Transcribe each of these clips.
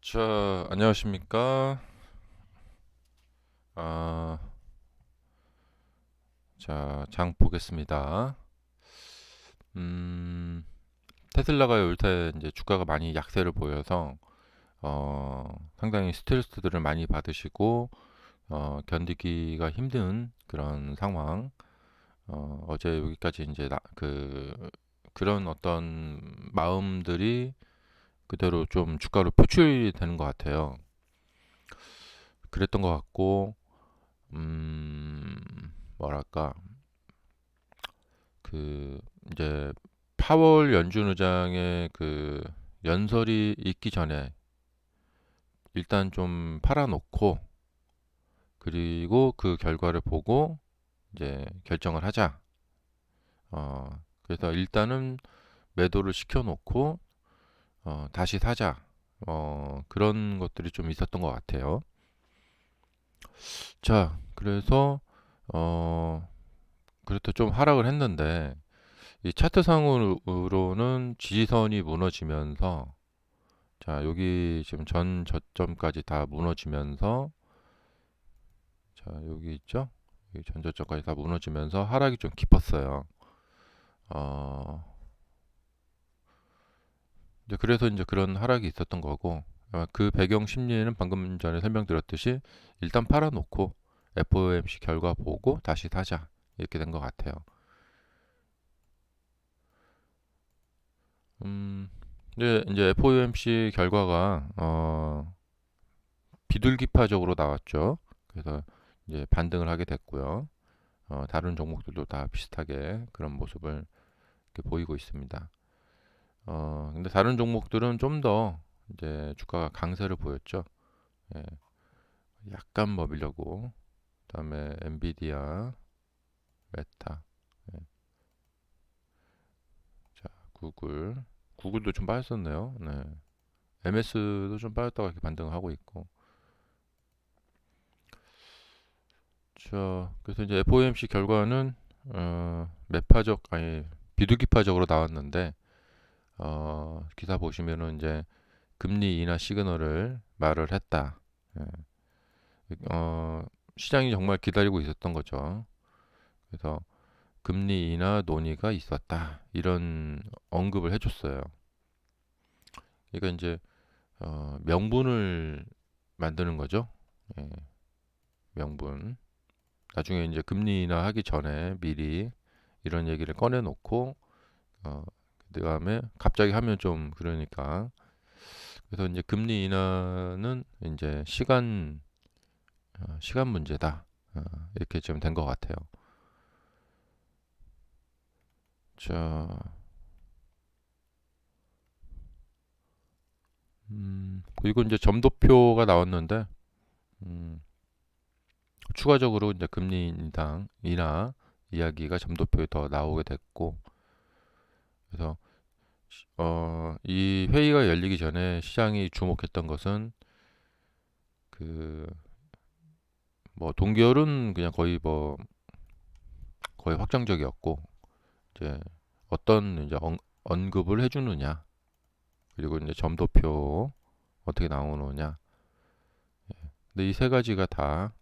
자, 안녕하십니까? 아, 자, 장 보겠습니다. 음, 테슬라가 요새 이제 주가가 많이 약세를 보여서 상당히 스트레스들을 많이 받으시고 견디기가 힘든 그런 상황. 어제 여기까지 이제 그런 어떤 마음들이 그대로 좀 주가로 표출이 되는 것 같아요. 그랬던 것 같고, 음, 뭐랄까. 그 이제 파월 연준 의장의 그 연설이 있기 전에 일단 좀 팔아놓고 그리고 그 결과를 보고 이제 결정을 하자. 그래서 일단은 매도를 시켜놓고 다시 사자. 그런 것들이 좀 있었던 것 같아요. 자, 그래서 어, 그렇다 좀 하락을 했는데 이 차트상으로는 지지선이 무너지면서 자, 여기 지금 전 저점까지 다 무너지면서 자, 여기 있죠? 여기 전 저점까지 다 무너지면서 하락이 좀 깊었어요. 어, 이제 그래서 이제 그런 하락이 있었던 거고 그 배경 심리는 방금 전에 설명드렸듯이 일단 팔아놓고 FOMC 결과 보고 다시 사자 이렇게 된 것 같아요. 음, 이제 FOMC 결과가 비둘기파적으로 나왔죠. 그래서 이제 반등을 하게 됐고요. 다른 종목들도 다 비슷하게 그런 모습을 이렇게 보이고 있습니다. 근데 다른 종목들은 좀 더 이제 주가가 강세를 보였죠. 예, 약간 먹으려고. 그다음에 엔비디아, 메타, 예, 자, 구글도 좀 빠졌었네요. 네. MS도 좀 빠졌다가 이렇게 반등을 하고 있고. 자, 그래서 이제 FOMC 결과는 매파적 아니 비둘기파적으로 나왔는데 기사 보시면은 이제 금리 인하 시그널을 말을 했다. 예. 어, 시장이 정말 기다리고 있었던 거죠. 그래서 금리 인하 논의가 있었다. 이런 언급을 해줬어요. 그러니까 이제 명분을 만드는 거죠. 예, 명분. 나중에 이제 금리 인하 하기 전에 미리 이런 얘기를 꺼내놓고 어, 그다음에 갑자기 하면 좀 그러니까 그래서 이제 금리 인하는 이제 시간 문제다. 어, 이렇게 좀 된 것 같아요. 자, 그리고 이제 점도표가 나왔는데, 음, 추가적으로 이제 금리 인상, 인하 이야기가 점도표에 더 나오게 됐고, 그래서, 이 회의가 열리기 전에 시장이 주목했던 것은, 그, 뭐, 동결은 그냥 거의 확정적이었고, 이제 어떤 이제 언급을 해주느냐, 그리고 이제 점도표 어떻게 나오느냐, 근데 이 세 가지가 다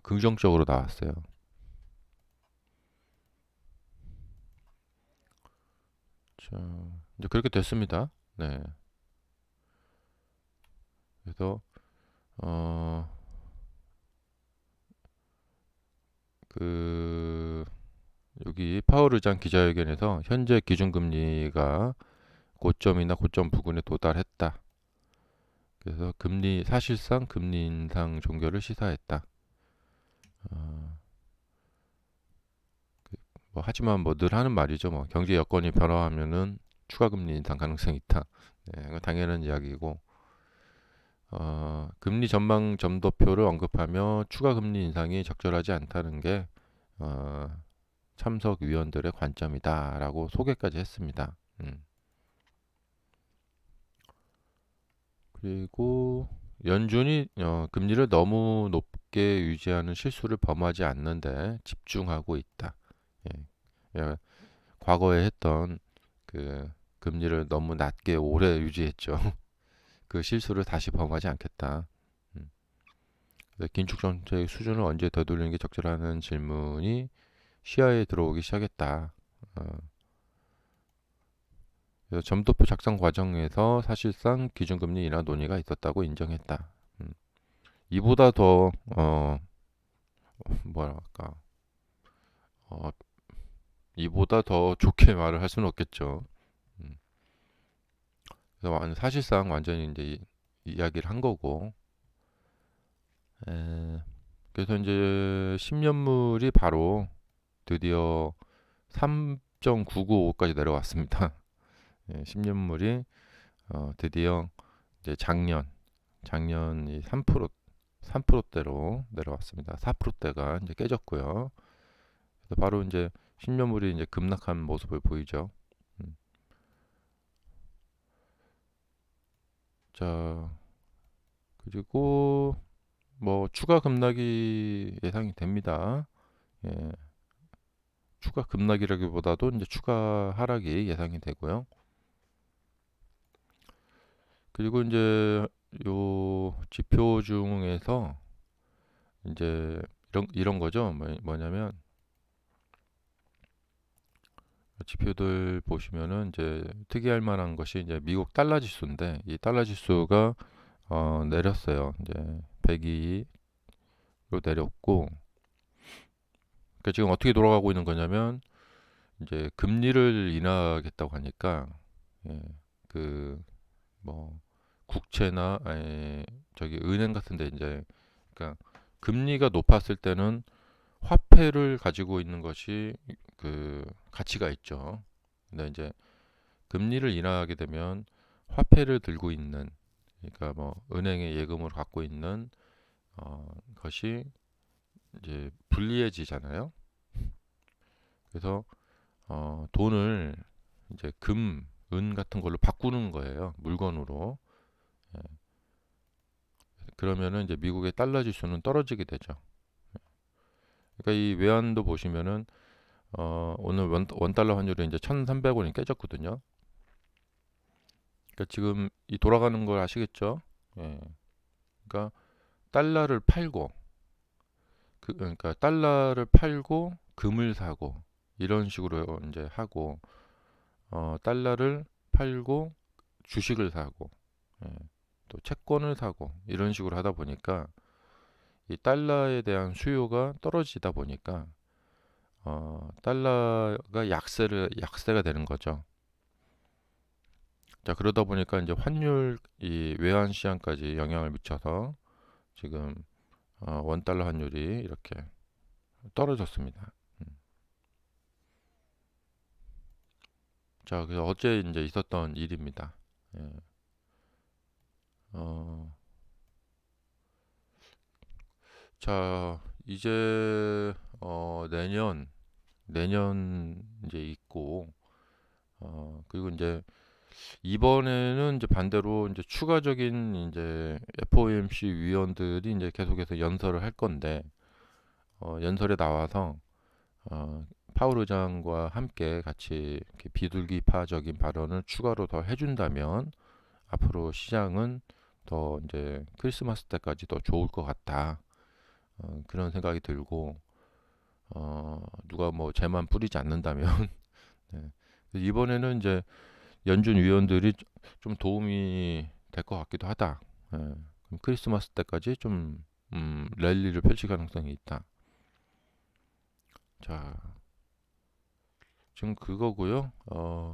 긍정적으로 나왔어요. 자, 이제 그렇게 됐습니다. 네. 그래서 어, 그 여기 파월 의장 기자회견에서 현재 기준금리가 고점이나 고점 부근에 도달했다. 그래서 사실상 금리 인상 종결을 시사했다. 어, 뭐 하지만 뭐 늘 하는 말이죠. 뭐 경제 여건이 변화하면은 추가 금리 인상 가능성이 있다. 네, 이건 당연한 이야기고 금리 전망 점도표를 언급하며 추가 금리 인상이 적절하지 않다는 게 어, 참석 위원들의 관점이다라고 소개까지 했습니다. 그리고 연준이 금리를 너무 높게 유지하는 실수를 범하지 않는데 집중하고 있다. 예. 예, 과거에 했던 그 금리를 너무 낮게 오래 유지했죠. 그 실수를 다시 범하지 않겠다. 긴축 정책 수준을 언제 되돌리는 게 적절하는 질문이 시야에 들어오기 시작했다. 그래서 점도표 작성 과정에서 사실상 기준금리 인하 논의가 있었다고 인정했다. 이보다 더 뭐랄까 어, 이보다 더 좋게 말을 할 수는 없겠죠. 음, 그래서 사실상 완전히 이제 이야기를 한 거고, 그래서 이제 10년물이 바로 드디어 3.995까지 내려왔습니다. 10년물이 드디어 이제 작년이 3%대로 내려왔습니다. 4%대가 이제 깨졌고요. 그래서 바로 이제 10년물이 이제 급락한 모습을 보이죠. 음. 자, 그리고 뭐 추가 급락이 예상이 됩니다. 예, 추가 급락이라기보다도 이제 추가 하락이 예상이 되고요. 그리고 이제 요 지표 중에서 이제 이런 거죠. 뭐냐면 지표들 보시면은 이제 특이할 만한 것이 이제 미국 달러 지수인데 이 달러 지수가 내렸어요. 이제 102로 내렸고, 그러니까 지금 어떻게 돌아가고 있는 거냐면 이제 금리를 인하하겠다고 하니까 예, 그뭐 국채나 저기 은행 같은데 이제 그러니까 금리가 높았을 때는 화폐를 가지고 있는 것이 그 가치가 있죠. 근데 이제 금리를 인하하게 되면 화폐를 들고 있는 그러니까 뭐 은행에 예금을 갖고 있는 것이 이제 불리해지잖아요. 그래서 돈을 이제 은 같은 걸로 바꾸는 거예요. 물건으로. 예. 그러면은 이제 미국의 달러 지수는 떨어지게 되죠. 그러니까 이 외환도 보시면은 오늘 원 달러 환율이 이제 1,300원이 깨졌거든요. 그러니까 지금 이 돌아가는 걸 아시겠죠? 예. 그러니까 달러를 팔고 그러니까 달러를 팔고 금을 사고 이런 식으로 이제 하고 달러를 팔고 주식을 사고 예. 또 채권을 사고 이런 식으로 하다 보니까 이 달러에 대한 수요가 떨어지다 보니까 달러가 약세가 되는 거죠. 자, 그러다 보니까 이제 환율 이 외환 시장까지 영향을 미쳐서 지금 원 달러 환율이 이렇게 떨어졌습니다. 음. 자, 그래서 어제 이제 있었던 일입니다. 예. 어, 자, 이제 내년 이제 있고 그리고 이제 이번에는 이제 반대로 이제 추가적인 이제 FOMC 위원들이 이제 계속해서 연설을 할 건데 연설에 나와서 파월 의장과 함께 같이 이렇게 비둘기파적인 발언을 추가로 더 해준다면 앞으로 시장은 더 이제 크리스마스 때까지 더 좋을 것 같다. 그런 생각이 들고 누가 뭐 재만 뿌리지 않는다면 네. 이번에는 이제 연준 위원들이 좀 도움이 될 것 같기도 하다. 예. 그럼 크리스마스 때까지 좀 랠리를 펼칠 가능성이 있다. 자, 지금 그거고요.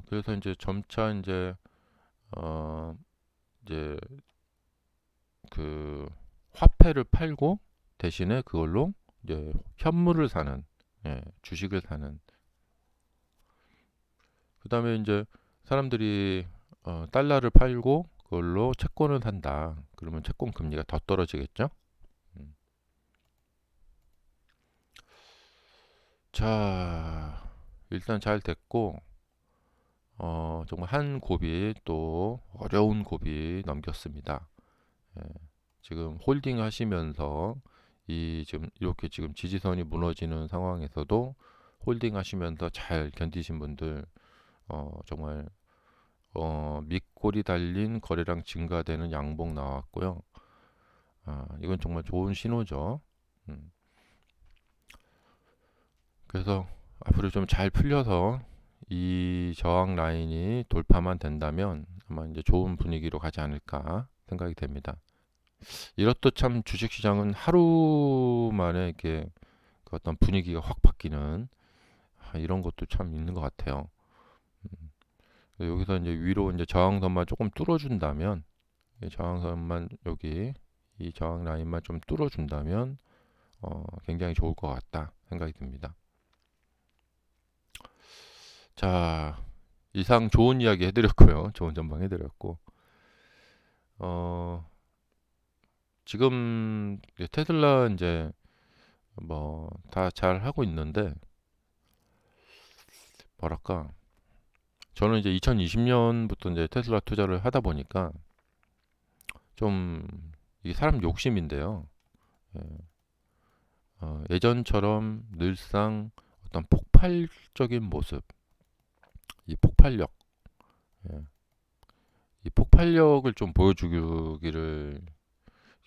그래서 이제 점차 어, 이제 그 화폐를 팔고 대신에 그걸로 이제 현물을 사는, 예, 주식을 사는. 그다음에 이제 사람들이 달러를 팔고 그걸로 채권을 산다. 그러면 채권 금리가 더 떨어지겠죠? 음. 자, 일단 잘 됐고, 정말 한 고비 또 어려운 고비 넘겼습니다. 예, 지금 홀딩 하시면서 이 지금 이렇게 지금 지지선이 무너지는 상황에서도 홀딩 하시면서 잘 견디신 분들 정말 백골이 달린 거래량 증가되는 양봉 나왔고요. 이건 정말 좋은 신호죠. 음, 그래서 앞으로 좀 잘 풀려서 이 저항 라인이 돌파만 된다면 아마 이제 좋은 분위기로 가지 않을까 생각이 됩니다. 이렇듯 참 주식시장은 하루 만에 이렇게 그 어떤 분위기가 확 바뀌는 이런 것도 참 있는 것 같아요. 여기서 이제 위로 이제 저항선만 조금 뚫어준다면, 이 저항선만 여기 이 저항 라인만 좀 뚫어준다면 굉장히 좋을 것 같다 생각이 듭니다. 자, 이상 좋은 이야기 해드렸고요. 좋은 전망 해드렸고, 지금 테슬라 이제 뭐 다 잘 하고 있는데 뭐랄까, 저는 이제 2020년부터 이제 테슬라 투자를 하다 보니까 좀 이게 사람 욕심인데요. 예, 예전처럼 늘상 어떤 폭발적인 모습, 이 폭발력, 예, 이 폭발력을 좀 보여주기를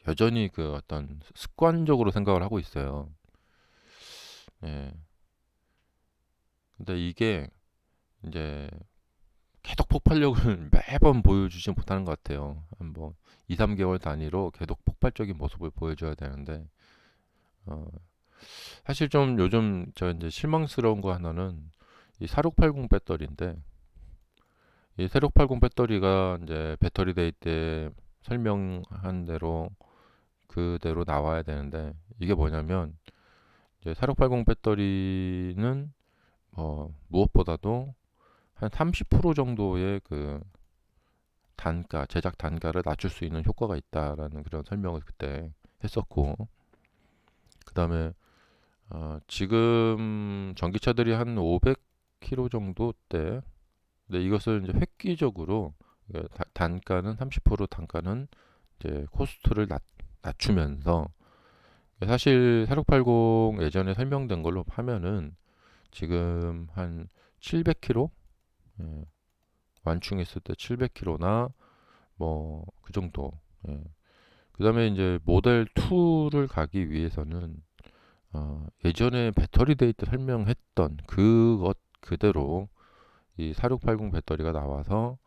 여전히 그 어떤 습관적으로 생각을 하고 있어요. 예. 근데 이게 이제 계속 폭발력을 매번 보여주지 못하는 것 같아요. 뭐 2, 3개월 단위로 계속 폭발적인 모습을 보여줘야 되는데 어, 사실 좀 요즘 저 이제 실망스러운 거 하나는 이 4680 배터리인데 이 4680 배터리가 이제 배터리 데이 때 설명한 대로 그대로 나와야 되는데 이게 뭐냐면 이제 4680 배터리는 무엇보다도 한 30% 정도의 그 단가, 제작 단가를 낮출 수 있는 효과가 있다라는 그런 설명을 그때 했었고, 그 다음에 지금 전기차들이 한 500km 정도대, 근데 이것을 이제 획기적으로 단가는 30% 단가는 이제 코스트를 낮추면서 사실 4680 예전에 설명된 걸로 하면은 지금 한 700km 완충했을 때 700km나 뭐 그 정도. 예. 그다음에 이제 모델 2를 가기 위해서는 예전에 배터리 데이트 설명했던 그것 그대로 이 4680 배터리가 나와서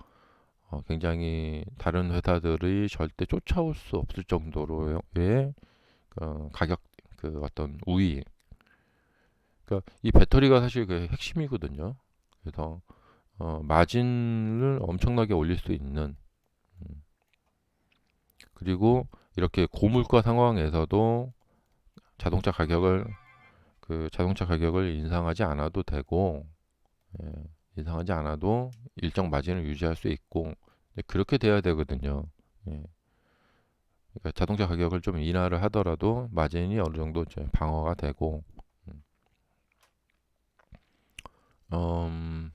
굉장히 다른 회사들이 절대 쫓아올 수 없을 정도로의 가격 그 어떤 우위. 그러니까 이 배터리가 사실 그 핵심이거든요. 그래서 마진을 엄청나게 올릴 수 있는 그리고 이렇게 고물가 상황에서도 자동차 가격을 자동차 가격을 인상하지 않아도 되고 예, 인상하지 않아도 일정 마진을 유지할 수 있고 그렇게 돼야 되거든요. 예, 그러니까 자동차 가격을 좀 인하를 하더라도 마진이 어느 정도 이제 방어가 되고 음,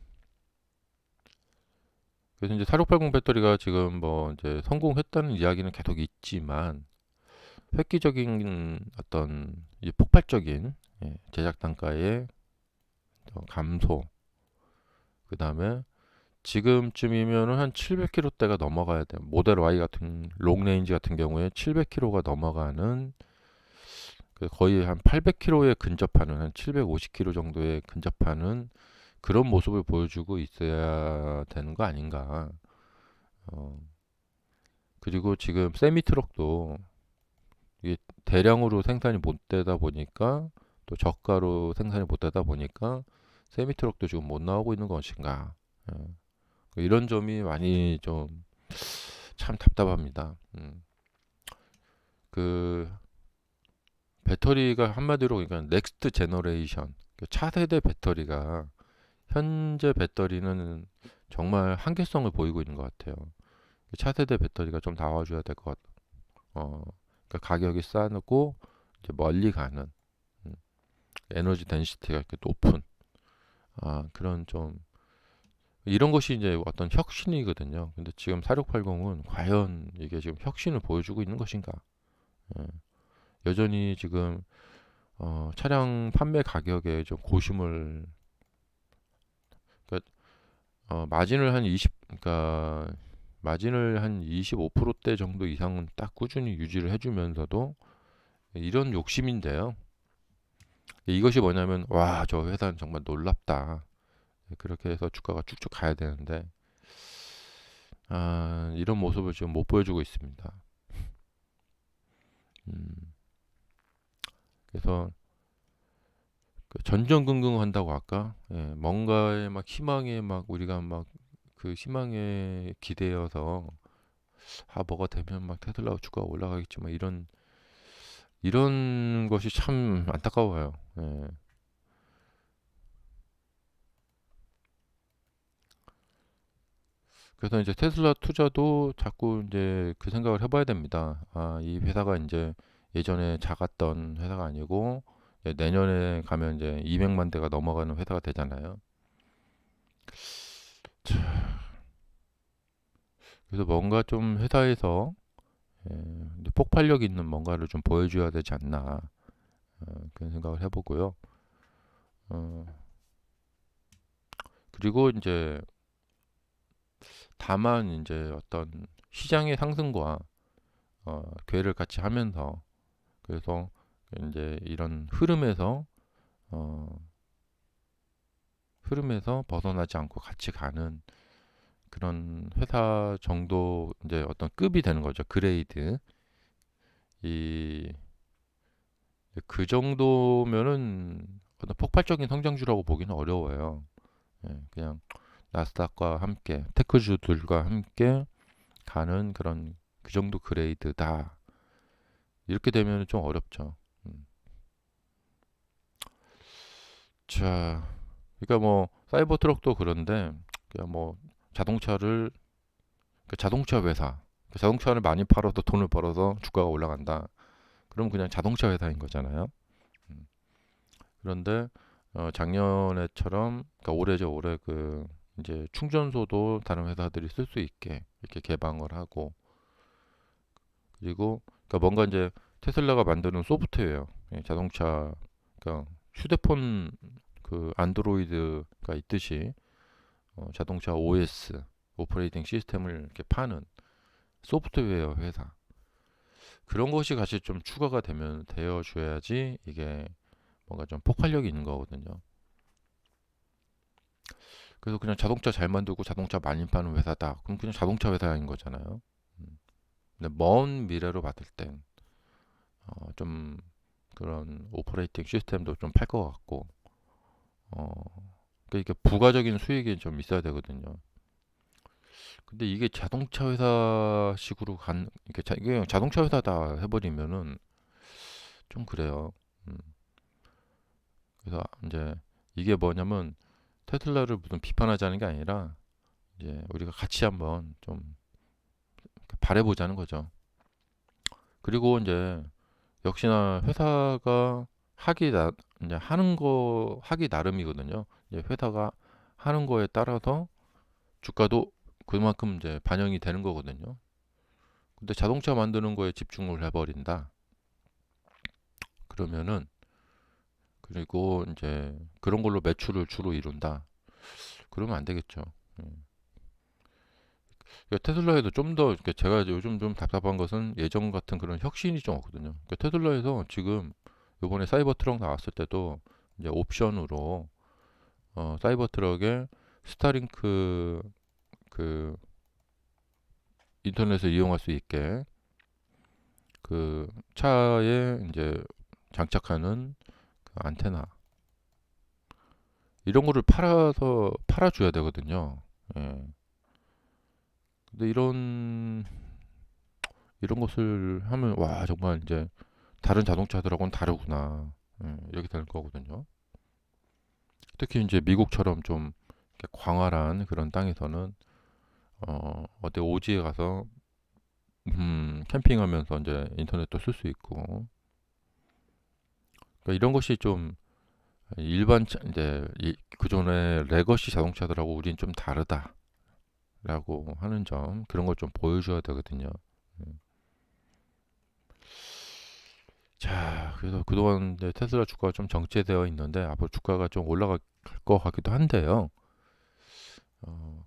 그래서 이제 4680 배터리가 지금 뭐 이제 성공했다는 이야기는 계속 있지만 획기적인 어떤 이 폭발적인 제작 단가의 감소, 그 다음에 지금쯤이면은 한 700km대가 넘어가야 돼요. 모델 Y 같은 롱레인지 같은 경우에 700km가 넘어가는 거의 한 800km에 근접하는 한 750km 정도에 근접하는 그런 모습을 보여주고 있어야 되는 거 아닌가. 어, 그리고 지금 세미 트럭도 이게 대량으로 생산이 못 되다 보니까 또 저가로 생산이 못 되다 보니까 세미 트럭도 지금 못 나오고 있는 것인가. 예. 이런 점이 많이 좀 참 답답합니다. 그 배터리가 한마디로 그러니까 넥스트 제너레이션 차세대 배터리가 현재 배터리는 정말 한계성을 보이고 있는 것 같아요. 차세대 배터리가 좀 나와줘야 될 것 같아요. 그러니까 가격이 싸고 이제 멀리 가는 음, 에너지 덴시티가 이렇게 높은 그런 좀 이런 것이 이제 어떤 혁신이거든요. 근데 지금 4680은 과연 이게 지금 혁신을 보여주고 있는 것인가? 예. 여전히 지금 차량 판매 가격에 좀 고심을 그러니까 마진을 한 20, 그러니까 마진을 한 25%대 정도 이상은 딱 꾸준히 유지를 해주면서도 이런 욕심인데요. 이것이 뭐냐면 와, 저 회사는 정말 놀랍다. 그렇게 해서 주가가 쭉쭉 가야 되는데 이런 모습을 지금 못 보여주고 있습니다. 음, 그래서 그 전전긍긍한다고 할까? 예, 뭔가에 막 희망에 막 우리가 막 그 희망에 기대어서 뭐가 되면 막 테슬라 주가가 올라가겠지 막 이런 것이 참 안타까워요. 예. 그래서 이제 테슬라 투자도 자꾸 이제 그 생각을 해봐야 됩니다. 이 회사가 이제 예전에 작았던 회사가 아니고 내년에 가면 이제 200만 대가 넘어가는 회사가 되잖아요. 그래서 뭔가 좀 회사에서 이제 폭발력 있는 뭔가를 좀 보여줘야 되지 않나 그런 생각을 해보고요. 어, 그리고 이제 다만 이제 어떤 시장의 상승과 궤를 같이 하면서 그래서 이제 이런 어, 흐름에서 벗어나지 않고 같이 가는 그런 회사 정도 이제 어떤 급이 되는 거죠. 그레이드. 이 그 정도면은 어떤 폭발적인 성장주라고 보기는 어려워요. 그냥 나스닥과 함께 테크주들과 함께 가는 그런 그 정도 그레이드다. 이렇게 되면 좀 어렵죠. 음. 자, 그러니까 뭐 사이버 트럭도 그런데 그냥 뭐 자동차를 그 자동차 회사 그 자동차를 많이 팔아서 돈을 벌어서 주가가 올라간다. 그럼 그냥 자동차 회사인 거잖아요. 음. 그런데 작년에처럼 그러니까 올해죠 올해 그 이제 충전소도 다른 회사들이 쓸 수 있게 이렇게 개방을 하고 그리고 그러니까 뭔가 이제 테슬라가 만드는 소프트웨어 자동차 그러니까 휴대폰 그 안드로이드가 있듯이 자동차 OS 오퍼레이팅 시스템을 이렇게 파는 소프트웨어 회사 그런 것이 같이 좀 추가가 되면 되어줘야지 이게 뭔가 좀 폭발력이 있는 거거든요. 그래서 그냥 자동차 잘 만들고 자동차 많이 파는 회사다. 그럼 그냥 자동차 회사인 거잖아요. 음. 근데 먼 미래로 봤을 땐 좀 그런 오퍼레이팅 시스템도 좀 팔 것 같고, 어, 그러니까 이게 부가적인 수익이 좀 있어야 되거든요. 근데 이게 자동차 회사식으로 이게 자동차 회사다 해버리면은 좀 그래요. 음. 그래서 이제 이게 뭐냐면 테슬라를 무슨 비판하자는 게 아니라 이제 우리가 같이 한번 좀 바래보자는 거죠. 그리고 이제 역시나 회사가 이제 하는 거 하기 나름이거든요. 이제 회사가 하는 거에 따라서 주가도 그만큼 이제 반영이 되는 거거든요. 근데 자동차 만드는 거에 집중을 해버린다. 그러면은 그리고 이제 그런 걸로 매출을 주로 이룬다. 그러면 안 되겠죠. 음. 그러니까 테슬라에도 좀 더 제가 요즘 좀 답답한 것은 예전 같은 그런 혁신이 좀 없거든요. 그러니까 테슬라에서 지금 요번에 사이버 트럭 나왔을 때도 이제 옵션으로 사이버 트럭에 스타링크 그 인터넷을 이용할 수 있게 그 차에 이제 장착하는 그 안테나 이런 거를 팔아줘야 되거든요. 예. 근데 이런 것을 하면 와 정말 이제 다른 자동차들하고는 다르구나. 이렇게 될 거거든요. 특히 이제 미국처럼 좀 이렇게 광활한 그런 땅에서는 어디 오지에 가서 캠핑하면서 이제 인터넷도 쓸 수 있고 그러니까 이런 것이 좀 이제 그전에 레거시 자동차들하고 우린 좀 다르다라고 하는 점 그런 걸 좀 보여줘야 되거든요. 음. 자, 그래서 그동안 이제 테슬라 주가가 좀 정체되어 있는데 앞으로 주가가 좀 올라갈 것 같기도 한데요.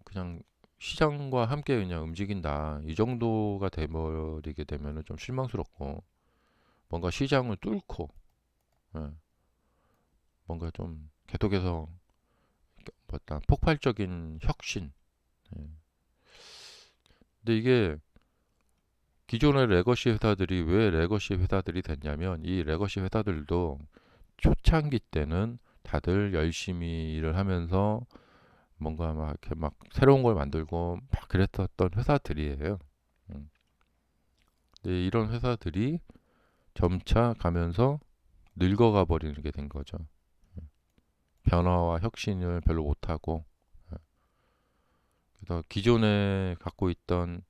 그냥 시장과 함께 그냥 움직인다. 이 정도가 돼버리게 되면은 좀 실망스럽고, 뭔가 시장을 뚫고, 예, 뭔가 좀 계속해서 어떤 폭발적인 혁신. 예. 근데 이게 기존의 레거시 회사들이 왜 레거시 회사들이 됐냐면, 이 레거시 회사들도 초창기 때는 다들 열심히 일을 하면서 뭔가 막 이렇게 막 새로운 걸 만들고 막 그랬었던 회사들이에요. 음. 근데 이런 회사들이 점차 가면서 늙어가 버리는 게 된 거죠. 변화와 혁신을 별로 못하고, 그래서 기존에 갖고 있던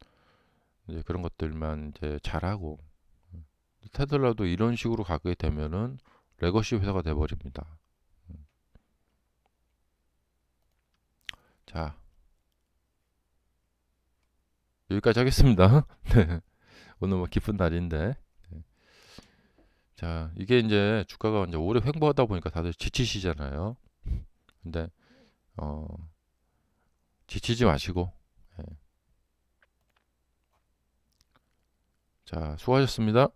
이제 그런 것들만 이제 잘하고, 테슬라도 이런 식으로 가게 되면은 레거시 회사가 돼버립니다. 자, 여기까지 하겠습니다. 네. 오늘 뭐 기쁜 날인데. 네. 자, 이게 이제 주가가 이제 오래 횡보하다 보니까 다들 지치시잖아요. 근데, 어, 지치지 마시고, 네. 자, 수고하셨습니다.